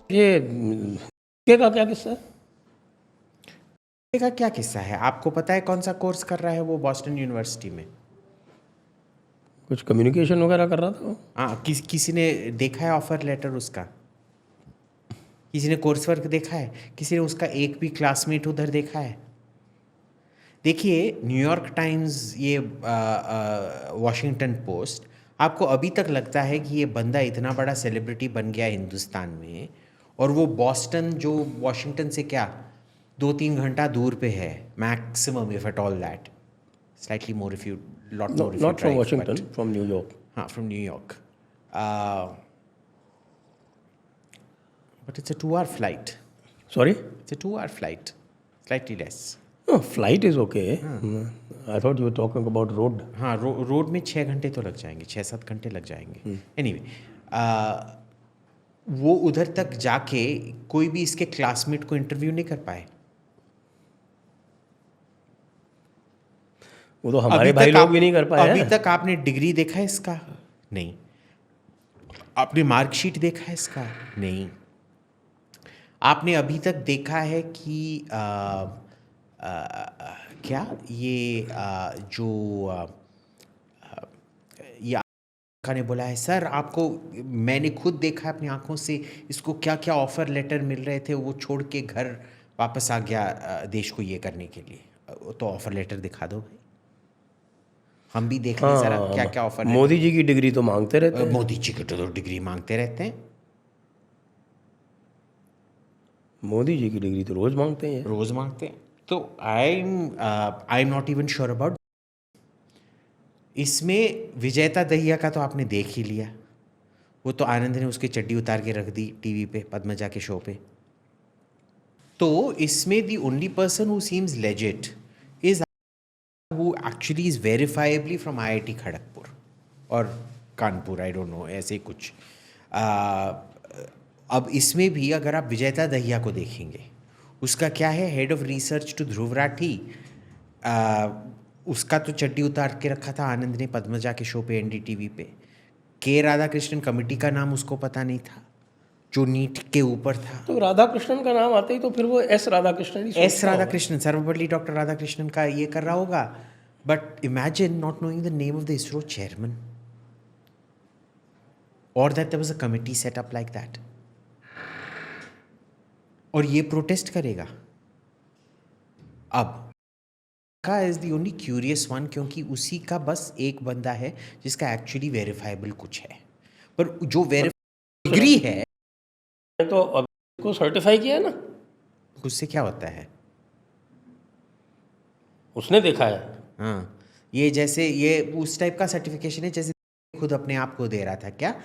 ये का क्या किस्सा है? का क्या किस्सा है? आपको पता है कौन सा कोर्स कर रहा है वो बॉस्टन यूनिवर्सिटी में? कुछ कम्युनिकेशन वगैरह कर रहा था वो? हाँ, किसी ने देखा है ऑफर लेटर उसका? किसी ने कोर्स वर्क देखा है? किसी ने उसका एक भी क्लासमेट उधर देखा है? देखिए, न्यूयॉर्क टाइम्स, ये वॉशिंगटन पोस्ट, आपको अभी तक लगता है कि ये बंदा इतना बड़ा सेलिब्रिटी बन गया हिंदुस्तान में, और वो बॉस्टन जो वॉशिंगटन से क्या 2-3 घंटा दूर पे है maximum, if at all that, slightly more if you lot more if you not from drive, Washington, but from New York. हाँ, from New York, but it's a 2-hour flight. Sorry? It's a 2-hour flight, slightly less. Flight is okay. I thought you were talking about road. हाँ, road में 6 घंटे तो लग जाएंगे, 6-7 घंटे लग जाएंगे। एनीवे, वो उधर तक जाके कोई भी इसके क्लासमेट को इंटरव्यू नहीं कर पाए। वो तो हमारे भाई लोग भी नहीं कर पाए अभी हैं। तक आपने डिग्री देखा है इसका? नहीं। आपने मार्कशीट देखा है इसका? नहीं। आपने अभी तक देखा है कि क्या ये ये आका ने बोला है, सर आपको, मैंने खुद देखा है अपनी आंखों से, इसको क्या क्या ऑफर लेटर मिल रहे थे, वो छोड़ के घर वापस आ गया देश को ये करने के लिए। तो ऑफर लेटर दिखा दो भाई, हम भी देख लें जरा क्या क्या ऑफर लेटर। मोदी जी की डिग्री तो मांगते रहते हैं। मोदी जी की तो डिग्री मांगते रहते हैं, मोदी जी की डिग्री तो रोज मांगते हैं। रोज मांगते हैं। तो I am not even sure about इसमें। विजेता दहिया का तो आपने देख ही लिया, वो तो आनंद ने उसकी चड्डी उतार के रख दी टीवी पे, पद्मजा के शो पे। तो इसमें the only person who seems legit is who actually is verifiably from IIT Kharagpur और कानपुर, आई डोंट नो, ऐसे ही कुछ। अब इसमें भी अगर आप विजेता दहिया को देखेंगे, उसका क्या है, head of research to Dhruv Rathee, उसका तो चड्डी उतार के रखा था आनंद ने पद्मजा के शो पे, NDTV पे। के राधाकृष्णन कमेटी का नाम उसको पता नहीं था, जो नीट के ऊपर था। तो राधा कृष्णन का नाम आते ही तो फिर वो एस राधाकृष्णन ही एस राधाकृष्णन, सर्वपल्ली डॉक्टर राधाकृष्णन का ये कर रहा होगा। But imagine not knowing the name of the ISRO chairman, और that there was a committee set up like that, और ये प्रोटेस्ट करेगा। अब का is the only curious one, क्योंकि उसी का बस एक बंदा है जिसका एक्चुअली वेरीफाइबल कुछ है, पर जो डिग्री है तो अभी को सर्टिफाई किया है ना, उससे क्या होता है? उसने देखा है। हाँ, ये जैसे ये उस टाइप का सर्टिफिकेशन है जैसे खुद अपने आप को दे रहा था क्या,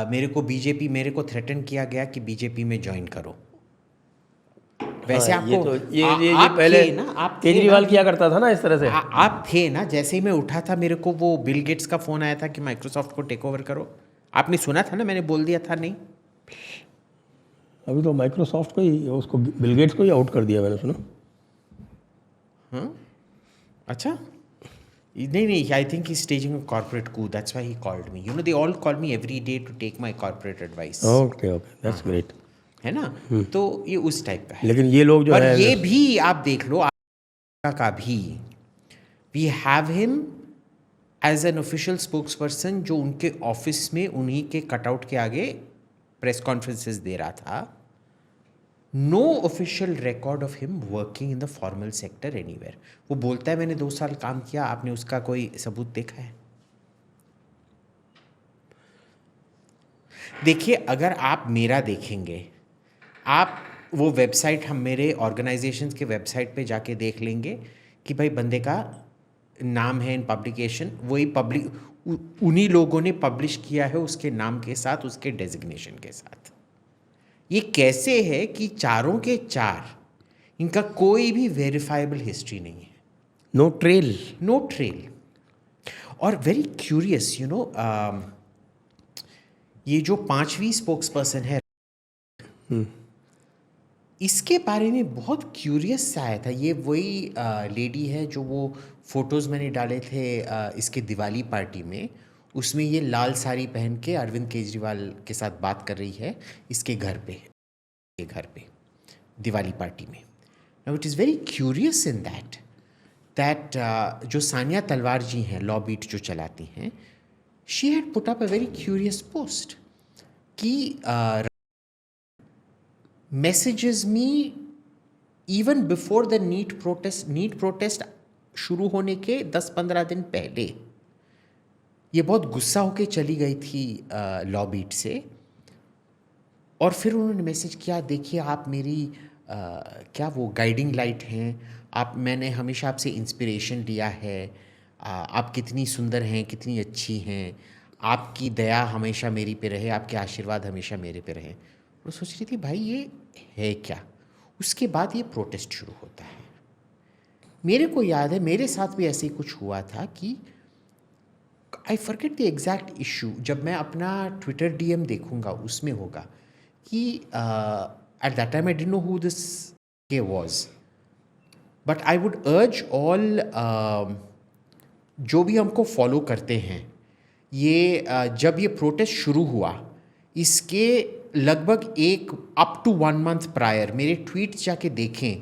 मेरे को बीजेपी, मेरे को थ्रेटन किया गया कि बीजेपी में ज्वाइन करो। वैसे हाँ, आपको ये तो ये आप पहले थे ना, आप थे केजरीवाल ना, किया करता था ना इस तरह से। आप थे ना, जैसे ही मैं उठा था मेरे को वो बिल गेट्स का फ़ोन आया था कि माइक्रोसॉफ्ट को टेक ओवर करो। आपने सुना था ना, मैंने बोल दिया था नहीं? अभी तो माइक्रोसॉफ्ट को ही, उसको बिल गेट्स को ही आउट कर दिया मैंने सुना। हाँ, अच्छा, नहीं, I think he staging a corporate coup, that's why he called me, you know, they all call me every day to take my corporate advice. Okay that's great, है ना? तो ये उस टाइप का है। लेकिन ये लोग जो और है ये भी आप देख लो, का भी we have him as an official spokesperson, जो उनके ऑफिस में उन्हीं के कटआउट के आगे प्रेस कॉन्फ्रेंसेस दे रहा था। No official record of him working in the formal sector anywhere. वो बोलता है मैंने 2 साल काम किया, आपने उसका कोई सबूत देखा है? देखिए, अगर आप मेरा देखेंगे, आप वो वेबसाइट, हम मेरे ऑर्गेनाइजेशंस के वेबसाइट पे जाके देख लेंगे कि भाई बंदे का नाम है इन पब्लिकेशन, वही पब्लिक उन्हीं लोगों ने पब्लिश किया है उसके नाम के साथ, उसके डेजिग्नेशन के साथ। ये कैसे है कि चारों के चार, इनका कोई भी वेरीफाइबल हिस्ट्री नहीं है, नो ट्रेल। No trail. और वेरी क्यूरियस, यू नो, ये जो 5वीं स्पोक्स पर्सन है, इसके बारे में बहुत क्यूरियस सा आया था। ये वही लेडी है जो वो फोटोज़ मैंने डाले थे इसके दिवाली पार्टी में, उसमें ये लाल साड़ी पहन के अरविंद केजरीवाल के साथ बात कर रही है इसके घर पे। के घर पे दिवाली पार्टी में. Now it is very curious in that जो सानिया तलवार जी हैं, लॉ बीट जो चलाती हैं, she had put up a very curious post कि messages me even before the NEET protest शुरू होने के 10-15 दिन पहले. ये बहुत गुस्सा होके चली गई थी लॉ बीट से, और फिर उन्होंने मैसेज किया, देखिए आप मेरी क्या वो गाइडिंग लाइट हैं, मैंने हमेशा आपसे इंस्पिरेशन लिया है, आप कितनी सुंदर हैं, कितनी अच्छी हैं, आपकी दया हमेशा मेरी पे रहे, आपके आशीर्वाद हमेशा मेरे पे रहे. वो सोच रही थी भाई ये है क्या. उसके बाद ये प्रोटेस्ट शुरू होता है. मेरे को याद है मेरे साथ भी ऐसे ही कुछ हुआ था कि I forget the exact issue. जब मैं अपना ट्विटर डीएम देखूंगा उसमें होगा कि at that time I didn't know who this K was, but I would urge all जो भी हमको फॉलो करते हैं, ये जब ये प्रोटेस्ट शुरू हुआ इसके लगभग अप टू 1 month प्रायर मेरे ट्वीट्स जाके देखें,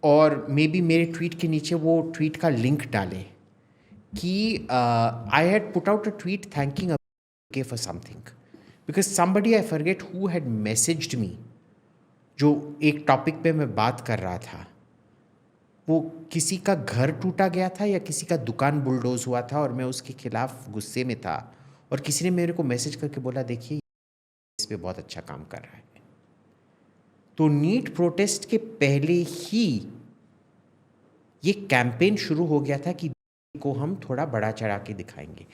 और मे बी मेरे ट्वीट के नीचे वो ट्वीट का लिंक डालें कि I had put out a tweet thanking K for something because somebody, I forget who, had messaged me. जो एक टॉपिक पे मैं बात कर रहा था, वो किसी का घर टूटा गया था या किसी का दुकान बुलडोज हुआ था, और मैं उसके खिलाफ गुस्से में था, और किसी ने मेरे को मैसेज करके बोला देखिए इस पे बहुत अच्छा काम कर रहा है. तो नीट प्रोटेस्ट के पहले ही ये कैंपेन शुरू हो गया था कि को हम थोड़ा बड़ा चढ़ा के दिखाएंगे.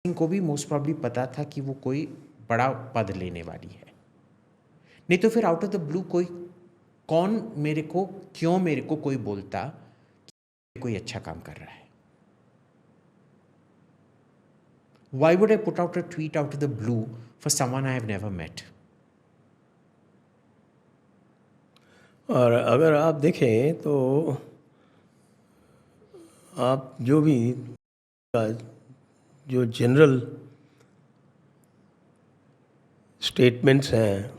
इनको भी मोस्ट प्रॉब्ली पता था कि वो कोई बड़ा पद लेने वाली है, नहीं तो फिर आउट ऑफ द ब्लू क्यों मेरे को कोई बोलता कि कोई अच्छा काम कर रहा है. Why would I put out a tweet out of the blue for someone I have never met? और अगर आप देखें तो आप जो भी जो जनरल स्टेटमेंट्स हैं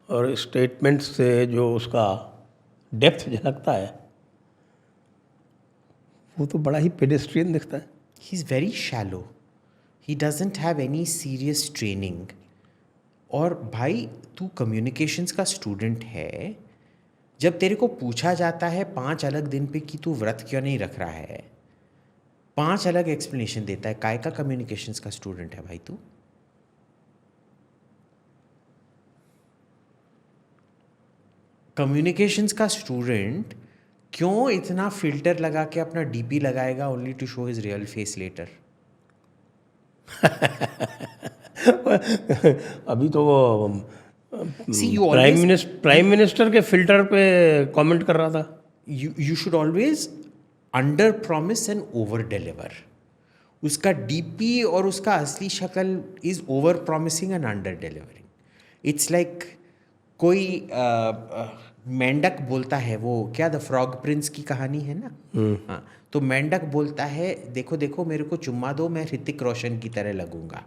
और स्टेटमेंट्स से जो उसका डेप्थ झलकता है वो तो बड़ा ही पेडेस्ट्रियन दिखता है. He's very shallow. He doesn't have any serious training. और भाई तू कम्युनिकेशंस का स्टूडेंट है, जब तेरे को पूछा जाता है 5 अलग दिन पे कि तू व्रत क्यों नहीं रख रहा है, 5 अलग एक्सप्लेनेशन देता है, काय का कम्युनिकेशंस का स्टूडेंट है भाई तू. कम्युनिकेशंस का स्टूडेंट क्यों इतना फिल्टर लगा के अपना डीपी लगाएगा only to show his real face later. अभी तो वो See, you प्राइम मिनिस्टर के फिल्टर पे कमेंट कर रहा था. you should always under promise and over deliver. उसका डीपी और उसका असली शक्ल is over promising and under delivering. It's like कोई मेंढक बोलता है, वो क्या द फ्रॉग प्रिंस की कहानी है ना. हाँ, तो मेंढक बोलता है देखो देखो मेरे को चुम्मा दो, मैं ऋतिक रोशन की तरह लगूंगा.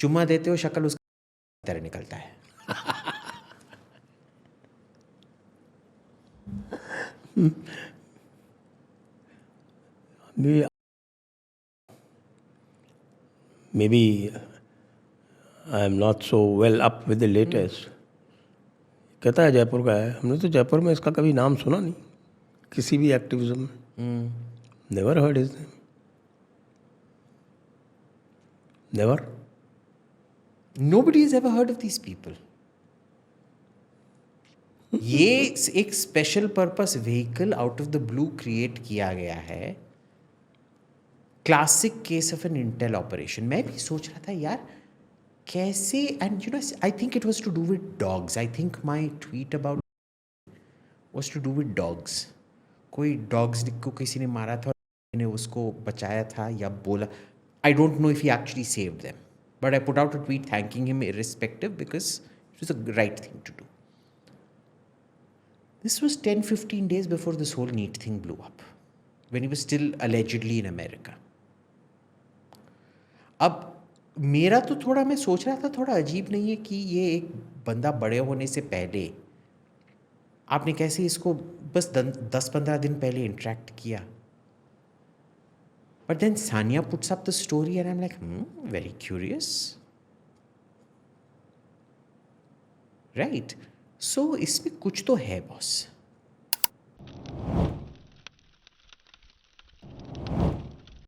चुम्मा देते हो शक्ल उसका तरह निकलता है. Maybe I am not so well up with the latest. कहता है जयपुर का है. हमने तो जयपुर में इसका कभी नाम सुना नहीं किसी भी एक्टिविज्म में. Never heard his name, never. Nobody has ever heard of these people. ये एक special purpose vehicle out of the blue create किया गया है. Classic case of an intel operation. मैं भी सोच रहा था यार कैसे, and you know I think it was to do with dogs. I think my tweet about was to do with dogs. कोई डॉग्स को किसी ने मारा था, ने उसको बचाया था या बोला. I don't know if he actually saved them, but I put out a tweet thanking him irrespective because it was the right thing to do. This was 10-15 days before this whole NEET thing blew up, when he was still allegedly in America. अब मेरा तो थोड़ा, मैं सोच रहा था थोड़ा अजीब नहीं है कि ये एक बंदा बड़े होने से पहले आपने कैसे इसको बस 10-15 दिन पहले इंटरेक्ट किया. But then Sanya puts up the story and I'm like, very curious. Right? So इसमें कुछ तो है बॉस.